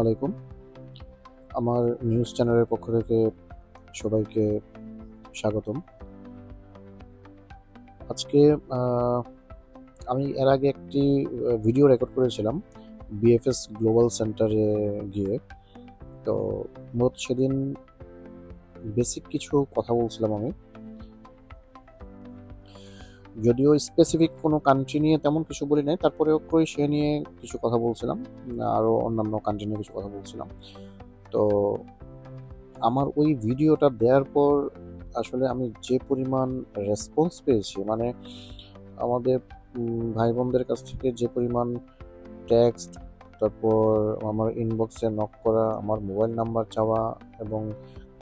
আলাইকুম। আমার নিউজ চ্যানেলের পক্ষ থেকে সবাইকে স্বাগতম। আজকে আ আমি এর আগে একটি ভিডিও রেকর্ড করেছিলাম বিএফএস গ্লোবাল সেন্টারে গিয়ে। তো মোট সেদিন বেসিক কিছু কথা বলছিলাম আমি। যদিও স্পেসিফিক কোনো কান্ট্রি নিয়ে তেমন কিছু বলি নাই, তারপরেও ক্রোয়েশিয়া নিয়ে কিছু কথা বলছিলাম। আরও অন্যান্য কান্ট্রি নিয়ে কিছু কথা বলছিলাম। তো আমার ওই ভিডিওটা দেওয়ার পর আসলে আমি যে পরিমাণ রেসপন্স পেয়েছি, মানে আমাদের ভাই বোনদের কাছ থেকে যে পরিমাণ টেক্সট, তারপর আমার ইনবক্সে নক করা, আমার মোবাইল নাম্বার চাওয়া এবং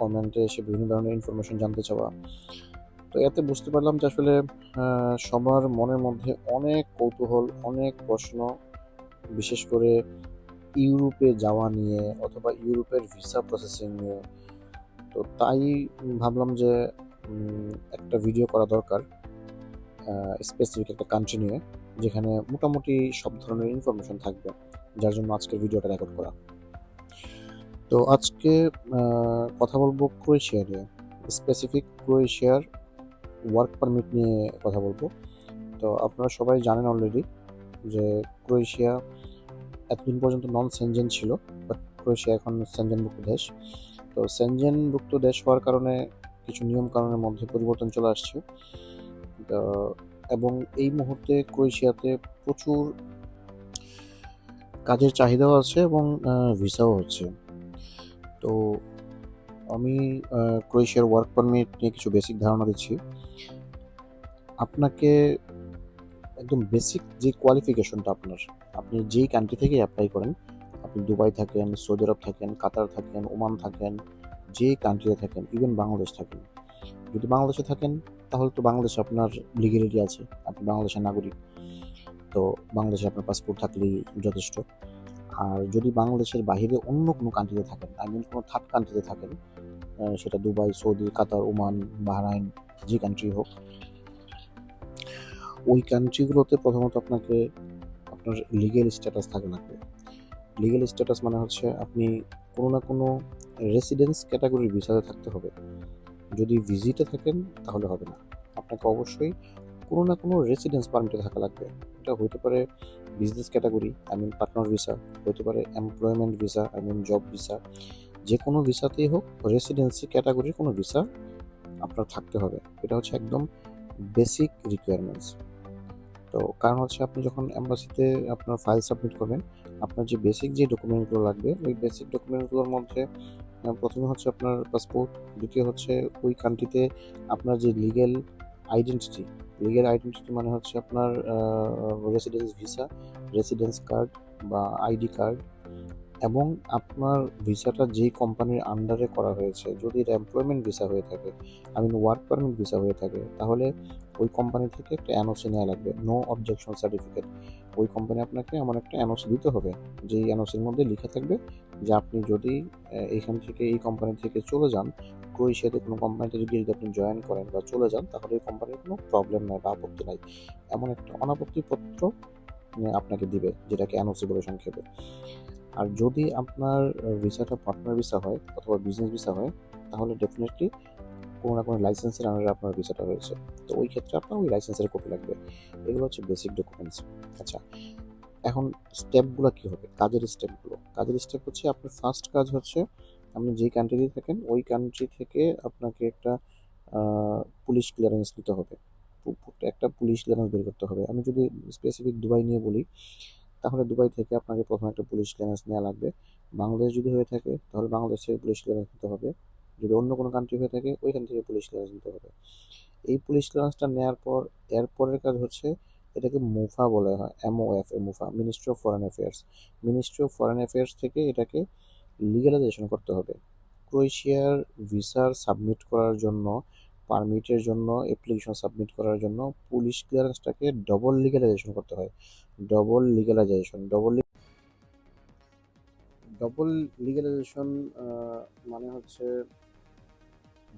কমেন্টে এসে বিভিন্ন ধরনের ইনফরমেশন জানতে চাওয়া, তো এতে বুঝতে পারলাম যে আসলে সবার মনের মধ্যে অনেক কৌতূহল, অনেক প্রশ্ন, বিশেষ করে ইউরোপে যাওয়া নিয়ে অথবা ইউরোপের ভিসা প্রসেসিং নিয়ে। তো তাই ভাবলাম যে একটা ভিডিও করা দরকার স্পেসিফিক একটা কান্ট্রি নিয়ে, যেখানে মোটামুটি সব ধরনের ইনফরমেশন থাকবে, যার জন্য আজকের ভিডিওটা রেকর্ড করা। তো আজকে কথা বলবো ক্রোয়েশিয়া নিয়ে, স্পেসিফিক ক্রোয়েশিয়ার ওয়ার্ক পারমিট নিয়ে কথা বলবো। তো আপনারা সবাই জানেন অলরেডি যে ক্রোয়েশিয়া এতদিন পর্যন্ত নন সেনজেন ছিল, বাট ক্রোয়েশিয়া এখন সেনজেনভুক্ত দেশ। তো সেনজেনভুক্ত দেশ হওয়ার কারণে কিছু নিয়ম কানুনের মধ্যে পরিবর্তন চলে আসছে। তো এবং এই মুহূর্তে ক্রোয়েশিয়াতে প্রচুর কাজের চাহিদাও আছে এবং ভিসাও হচ্ছে। তো আমি ক্রোয়েশিয়ার ওয়ার্ক পারমিট নিয়ে কিছু বেসিক ধারণা দিচ্ছি আপনাকে। একদম বেসিক যে কোয়ালিফিকেশনটা আপনার, আপনি যেই কান্ট্রি থেকে অ্যাপ্লাই করেন, আপনি দুবাই থাকেন, সৌদি আরব থাকেন, কাতার থাকেন, ওমান থাকেন, যে কান্ট্রিতে থাকেন, ইভেন বাংলাদেশ থাকেন, যদি বাংলাদেশে থাকেন তাহলে তো বাংলাদেশে আপনার লিগ্যালিটি আছে, আপনি বাংলাদেশের নাগরিক। তো বাংলাদেশে আপনার পাসপোর্ট থাকলেই যথেষ্ট। আর যদি বাংলাদেশের বাইরে অন্য কোনো কান্ট্রিতে থাকেন, আই মিন কোনো থার্ড কান্ট্রিতে থাকেন, সেটা দুবাই, সৌদি, কাতার, ওমান, বাহরাইন, যে কান্ট্রি হোক, ওই কান্ট্রিগুলোতে প্রথমত আপনাকে আপনার লিগ্যাল স্ট্যাটাস থাকা লাগবে। লিগ্যাল স্ট্যাটাস মানে হচ্ছে আপনি কোনো না কোনো রেসিডেন্স ক্যাটাগরির ভিসাতে থাকতে হবে। যদি ভিজিটে থাকেন তাহলে হবে না, আপনাকে অবশ্যই কোনো না কোনো রেসিডেন্স পারমিটে থাকা লাগবে। এটা হতে পারে business category, I mean partner visa, হতে পারে employment visa, I mean job visa, যে কোনো ভিসাতেই হোক রেসিডেন্সি ক্যাটাগরির কোনো ভিসা আপনার থাকতে হবে। এটা হচ্ছে একদম বেসিক রিকোয়ারমেন্টস। তো কারণ হচ্ছে আপনি যখন এম্বাসিতে আপনার ফাইল সাবমিট করবেন, আপনার যে বেসিক যে ডকুমেন্টগুলো লাগবে, ওই বেসিক ডকুমেন্টগুলোর মধ্যে প্রথমে হচ্ছে আপনার পাসপোর্ট, দ্বিতীয় হচ্ছে ওই কান্ট্রিতে আপনার যে আইডেন্টিটি লিগ্যাল আইডেন্টিটি মানে হচ্ছে আপনার রেসিডেন্স ভিসা, রেসিডেন্স কার্ড বা আইডি কার্ড, এবং আপনার ভিসাটা যেই কোম্পানির আন্ডারে করা হয়েছে, যদি এটা এমপ্লয়মেন্ট ভিসা হয়ে থাকে, I mean work permit visa হয়ে থাকে, তাহলে ওই কোম্পানি থেকে একটা এনওসি নেওয়া লাগবে, নো অবজেকশন সার্টিফিকেট। ওই কোম্পানি আপনাকে এমন একটা এনওসি দিতে হবে, যেই এনওসির মধ্যে লিখে থাকবে যে আপনি যদি এইখান থেকে এই কোম্পানি থেকে চলে যান, ক্রোয়েশিয়াতে কোনো কোম্পানিতে যদি আপনি জয়েন করেন বা চলে যান, তাহলে এই কোম্পানির কোনো প্রবলেম নাই বা আপত্তি নাই, এমন একটা অনাপত্তিপত্র আপনাকে দিবে, যেটাকে এনওসি বলে সংক্ষেপে। আর যদি আপনার ভিসাটা পার্টনার ভিসা হয় অথবা বিজনেস ভিসা হয়, তাহলে ডেফিনেটলি কোনো না কোনো লাইসেন্সের আন্ডারে আপনার ভিসাটা হয়েছে। তো ওই ক্ষেত্রে আপনার ওই লাইসেন্সের কপি লাগবে। এগুলো হচ্ছে বেসিক ডকুমেন্টস। আচ্ছা, এখন স্টেপগুলো কী হবে? কাজের স্টেপ হচ্ছে আপনার ফার্স্ট কাজ হচ্ছে আপনি যেই কান্ট্রিতে থাকেন ওই কান্ট্রি থেকে আপনাকে একটা পুলিশ ক্লিয়ারেন্স নিতে হবে। একটা পুলিশ ক্লিয়ারেন্স বের করতে হবে। আমি যদি স্পেসিফিক দুবাই নিয়ে বলি, তাহলে দুবাই থেকে আপনাকে প্রথমে একটা পুলিশ ক্লিয়ারেন্স নেওয়া লাগবে। বাংলাদেশ যদি হয়ে থাকে তাহলে বাংলাদেশের পুলিশ ক্লিয়ারেন্স নিতে হবে। যদি অন্য কোনো কান্ট্রি হয়ে থাকে ওইখান থেকে পুলিশ ক্লিয়ারেন্স নিতে হবে। এই পুলিশ ক্লিয়ারেন্সটা নেওয়ার পর এরপরের কাজ হচ্ছে, এটাকে মুফা বলা হয়, MoFA, ministry of foreign affairs. Ministry of foreign affairs থেকে এটাকে লিগ্যালাইজেশন করতে হবে। ক্রোয়েশিয়ার ভিসার সাবমিট করার জন্য, পারমিটের জন্য অ্যাপ্লিকেশন সাবমিট করার জন্য পুলিশ ক্লিয়ারেন্সটাকে ডবল লিগ্যালাইজেশন করতে হয়। Double legalisation double double legalisation মানে হচ্ছে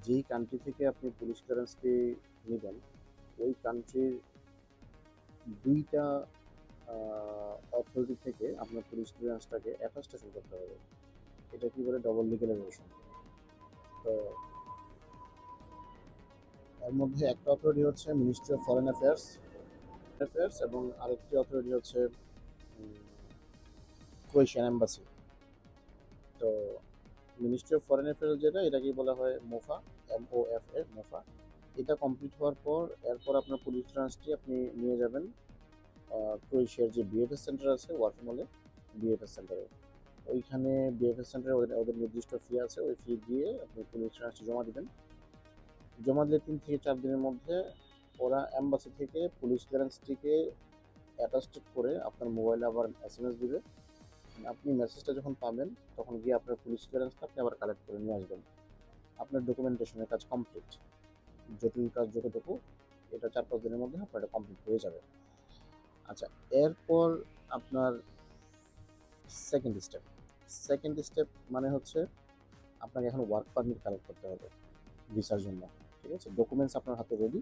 যেই কান্ট্রি থেকে আপনি পুলিশ ক্লিয়ারেন্সটি নেবেন, ওই কান্ট্রির দুইটা অথরিটি থেকে আপনার পুলিশ ক্লিয়ারেন্সটাকে অ্যাটাস্টেশন করতে হবে। এটা কি বলে ডবল লিগ্যালাইজেশন। তো এর মধ্যে একটা অথরিটি হচ্ছে মিনিস্ট্রি অফ ফরেন অ্যাফেয়ার্স এবং আরেকটি অথরিটি হচ্ছে ক্রোয়েশিয়ান এম্বাসি। তো মিনিস্ট্রি অফ ফরেন অ্যাফেয়ার্স যেটা, এটাকেই বলা হয় মোফা, MOFA, মোফা। এটা কমপ্লিট হওয়ার পর এরপর আপনার পুলিশ ক্লিয়ারেন্সটি আপনি নিয়ে যাবেন ক্রোয়েশিয়ার যে BFS সেন্টার আছে ওয়ার্কমলে, BFS সেন্টারে। ওইখানে BFS সেন্টারে ওদের নির্দিষ্ট ফি আছে, ওই ফি দিয়ে আপনি পুলিশ ক্লিয়ারেন্সটি জমা দিবেন। জমা দিলে 3 থেকে 4 দিনের মধ্যে ওরা এম্বাসি থেকে পুলিশ ক্লিয়ারেন্সটিকে অ্যাটাস্টেড করে আপনার মোবাইলে আবার SMS দিবে। আপনি মেসেজটা যখন পাবেন তখন গিয়ে আপনার পুলিশ ক্লিয়ারেন্সটা আপনি আবার কালেক্ট করে নিয়ে আসবেন। আপনার ডকুমেন্টেশনের কাজ কমপ্লিট। জটিল কাজ যতটুকু, এটা 4-5 দিনের মধ্যে আপনার এটা কমপ্লিট হয়ে যাবে। আচ্ছা, এরপর আপনার সেকেন্ড স্টেপ। সেকেন্ড স্টেপ মানে হচ্ছে আপনাকে এখন ওয়ার্ক পারমিট কালেক্ট করতে হবে ভিসার জন্য। ঠিক আছে, ডকুমেন্টস আপনার হাতে রেডি,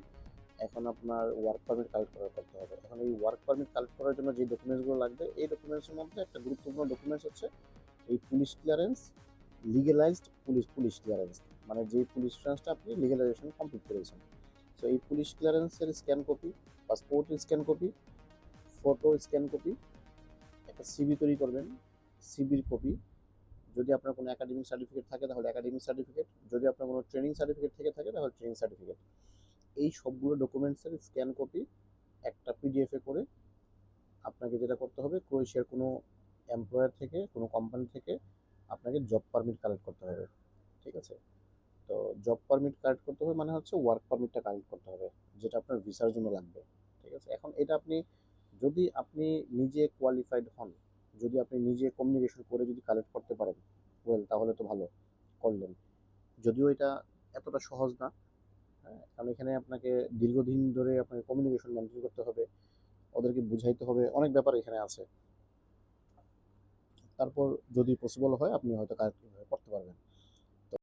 এখন আপনার ওয়ার্ক পারমিট কালেক্ট করতে হবে। এখন এই ওয়ার্ক পারমিট কালেক্ট করার জন্য যে ডকুমেন্টসগুলো লাগবে, এই ডকুমেন্টসের মধ্যে একটা গুরুত্বপূর্ণ ডকুমেন্টস হচ্ছে এই পুলিশ ক্লিয়ারেন্স, লিগেলাইজড পুলিশ ক্লিয়ারেন্স, মানে যেই পুলিশ ক্লিয়ারেন্সটা আপনি লিগেলাইজেশন কমপ্লিট করেছেন। সো এই পুলিশ ক্লিয়ারেন্সের স্ক্যান কপি, পাসপোর্টের scan copy, photo scan copy, একটা সিভি তৈরি করবেন, সিভির কপি। যদি আপনার কোনো একাডেমিক সার্টিফিকেট থাকে তাহলে একাডেমিক সার্টিফিকেট, যদি আপনার কোনো ট্রেনিং সার্টিফিকেট থেকে থাকে তাহলে ট্রেনিং সার্টিফিকেট। এই সবগুলো ডকুমেন্টসের স্ক্যান কপি একটা পিডিএফে করে আপনাকে যেটা করতে হবে, ক্রোয়েশিয়ার কোনো এমপ্লয়ার থেকে, কোনো কোম্পানি থেকে আপনাকে জব পারমিট কালেক্ট করতে হবে। ঠিক আছে, তো জব পারমিট কালেক্ট করতে হবে মানে হচ্ছে ওয়ার্ক পারমিটটা কালেক্ট করতে হবে, যেটা আপনার ভিসার জন্য লাগবে। ঠিক আছে, এখন এটা আপনি যদি আপনি নিজে কোয়ালিফাইড হন, যদি আপনি নিজে কমিউনিকেশন করে যদি কালেক্ট করতে পারেন, ওয়েল তাহলে তো ভালো করলেন। যদিও এটা এতটা সহজ না, হ্যাঁ, কারণ এখানে আপনাকে দীর্ঘদিন ধরে আপনাকে কমিউনিকেশন মেনটেন করতে হবে, ওদেরকে বুঝাইতে হবে, অনেক ব্যাপার এখানে আছে। তারপর যদি পসিবল হয় আপনি হয়তো কালেক্ট করতে পারবেন।